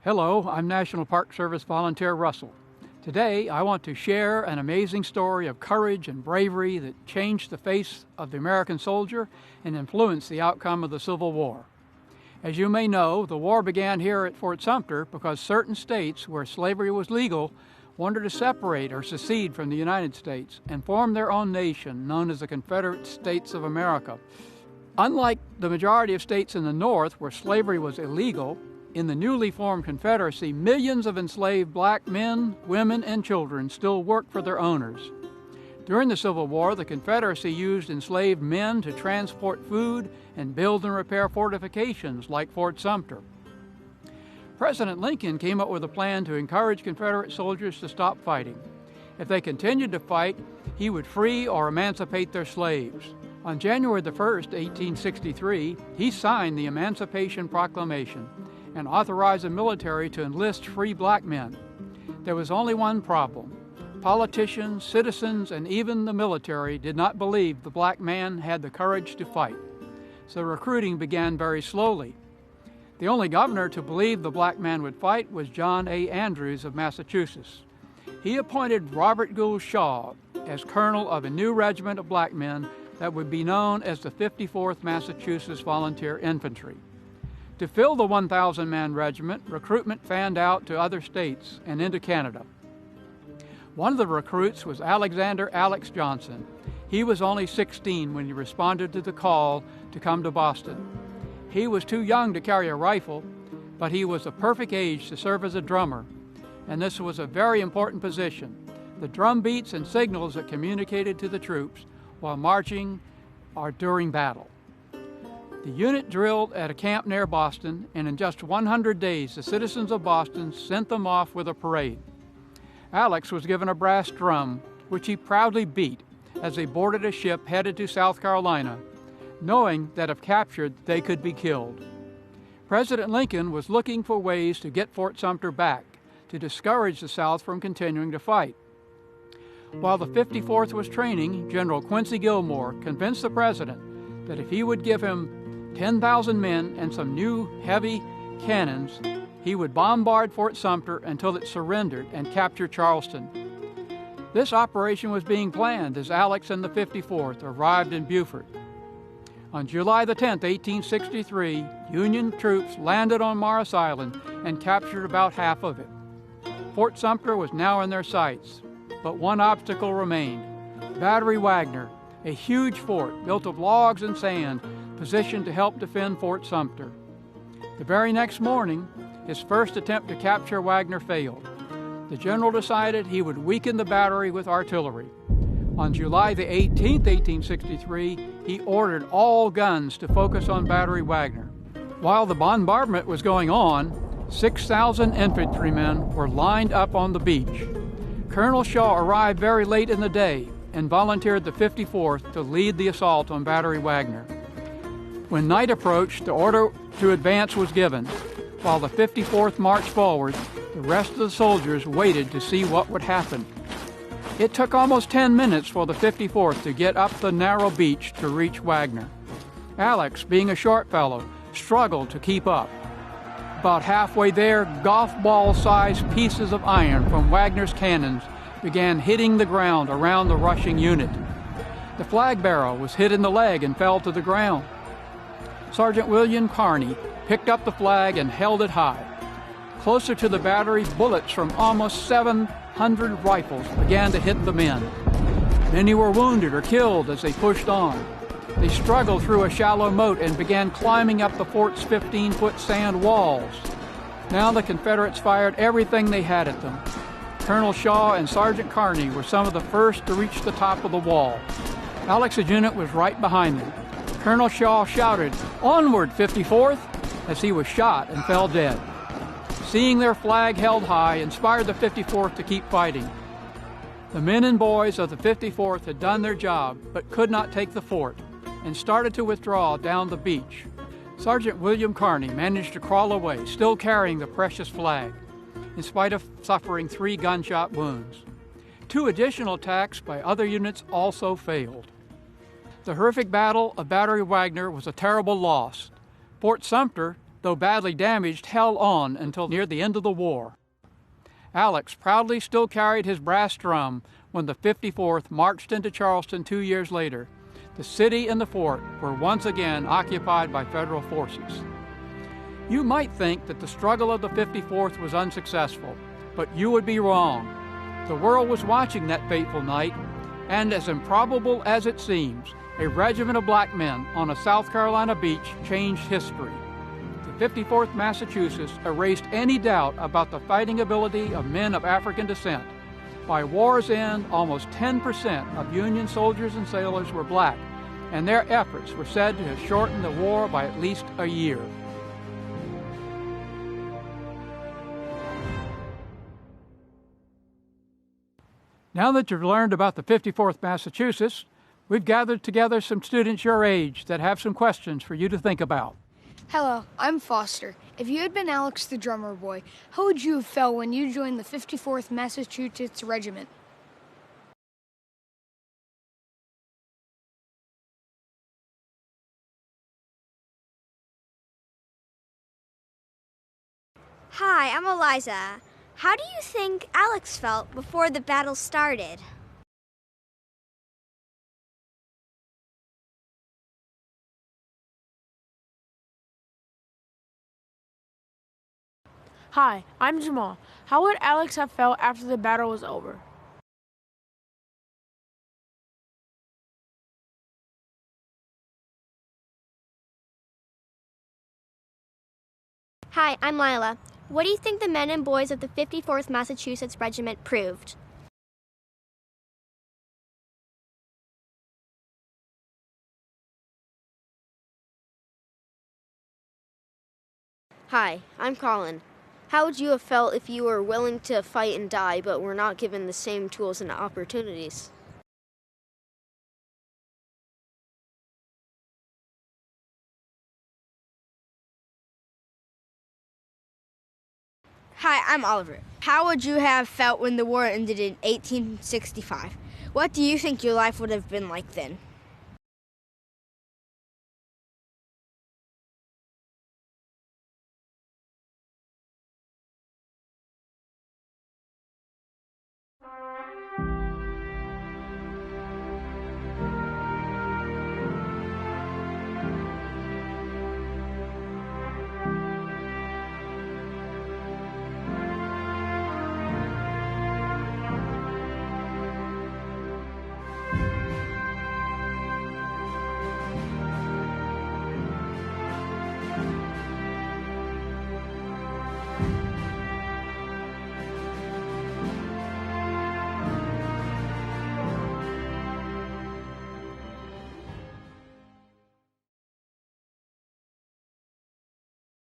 Hello, I'm National Park Service volunteer Russell. Today, I want to share an amazing story of courage and bravery that changed the face of the American soldier and influenced the outcome of the Civil War. As you may know, the war began here at Fort Sumter because certain states where slavery was legal wanted to separate or secede from the United States and form their own nation known as the Confederate States of America. Unlike the majority of states in the North where slavery was illegal, in the newly formed Confederacy, millions of enslaved black men, women, and children still worked for their owners. During the Civil War, the Confederacy used enslaved men to transport food and build and repair fortifications like Fort Sumter. President Lincoln came up with a plan to encourage Confederate soldiers to stop fighting. If they continued to fight, he would free or emancipate their slaves. On January 1, 1863, he signed the Emancipation Proclamation and authorized the military to enlist free black men. There was only one problem. Politicians, citizens, and even the military did not believe the black man had the courage to fight. So recruiting began very slowly. The only governor to believe the black man would fight was John A. Andrews of Massachusetts. He appointed Robert Gould Shaw as colonel of a new regiment of black men that would be known as the 54th Massachusetts Volunteer Infantry. To fill the 1,000-man regiment, recruitment fanned out to other states and into Canada. One of the recruits was Alexander Alex Johnson. He was only 16 when he responded to the call to come to Boston. He was too young to carry a rifle, but he was the perfect age to serve as a drummer, and this was a very important position. The drum beats and signals that communicated to the troops while marching or during battle. The unit drilled at a camp near Boston, and in just 100 days, the citizens of Boston sent them off with a parade. Alex was given a brass drum, which he proudly beat as they boarded a ship headed to South Carolina, knowing that if captured, they could be killed. President Lincoln was looking for ways to get Fort Sumter back, to discourage the South from continuing to fight. While the 54th was training, General Quincy Gilmore convinced the president that if he would give him 10,000 men and some new heavy cannons, he would bombard Fort Sumter until it surrendered and capture Charleston. This operation was being planned as Alex and the 54th arrived in Beaufort. On July 10, 1863, Union troops landed on Morris Island and captured about half of it. Fort Sumter was now in their sights, but one obstacle remained: Battery Wagner, a huge fort built of logs and sand, positioned to help defend Fort Sumter. The very next morning, his first attempt to capture Wagner failed. The general decided he would weaken the battery with artillery. On July 18, 1863, he ordered all guns to focus on Battery Wagner. While the bombardment was going on, 6,000 infantrymen were lined up on the beach. Colonel Shaw arrived very late in the day and volunteered the 54th to lead the assault on Battery Wagner. When night approached, the order to advance was given. While the 54th marched forward, the rest of the soldiers waited to see what would happen. It took almost 10 minutes for the 54th to get up the narrow beach to reach Wagner. Alex, being a short fellow, struggled to keep up. About halfway there, golf ball-sized pieces of iron from Wagner's cannons began hitting the ground around the rushing unit. The flag bearer was hit in the leg and fell to the ground. Sergeant William Kearney picked up the flag and held it high. Closer to the battery, bullets from almost 700 rifles began to hit the men. Many were wounded or killed as they pushed on. They struggled through a shallow moat and began climbing up the fort's 15-foot sand walls. Now the Confederates fired everything they had at them. Colonel Shaw and Sergeant Kearney were some of the first to reach the top of the wall. Alex's unit was right behind them. Colonel Shaw shouted, "Onward, 54th!" as he was shot and fell dead. Seeing their flag held high inspired the 54th to keep fighting. The men and boys of the 54th had done their job but could not take the fort and started to withdraw down the beach. Sergeant William Kearney managed to crawl away, still carrying the precious flag, in spite of suffering 3 gunshot wounds. 2 additional attacks by other units also failed. The horrific battle of Battery Wagner was a terrible loss. Fort Sumter though badly damaged, held on until near the end of the war. Alex proudly still carried his brass drum when the 54th marched into Charleston 2 years later. The city and the fort were once again occupied by Federal forces. You might think that the struggle of the 54th was unsuccessful, but you would be wrong. The world was watching that fateful night, and as improbable as it seems, a regiment of black men on a South Carolina beach changed history. The 54th Massachusetts erased any doubt about the fighting ability of men of African descent. By war's end, almost 10% of Union soldiers and sailors were black, and their efforts were said to have shortened the war by at least a year. Now that you've learned about the 54th Massachusetts, we've gathered together some students your age that have some questions for you to think about. Hello, I'm Foster. If you had been Alex the drummer boy, how would you have felt when you joined the 54th Massachusetts Regiment? Hi, I'm Eliza. How do you think Alex felt before the battle started? Hi, I'm Jamal. How would Alex have felt after the battle was over? Hi, I'm Lila. What do you think the men and boys of the 54th Massachusetts Regiment proved? Hi, I'm Colin. How would you have felt if you were willing to fight and die but were not given the same tools and opportunities? Hi, I'm Oliver. How would you have felt when the war ended in 1865? What do you think your life would have been like then?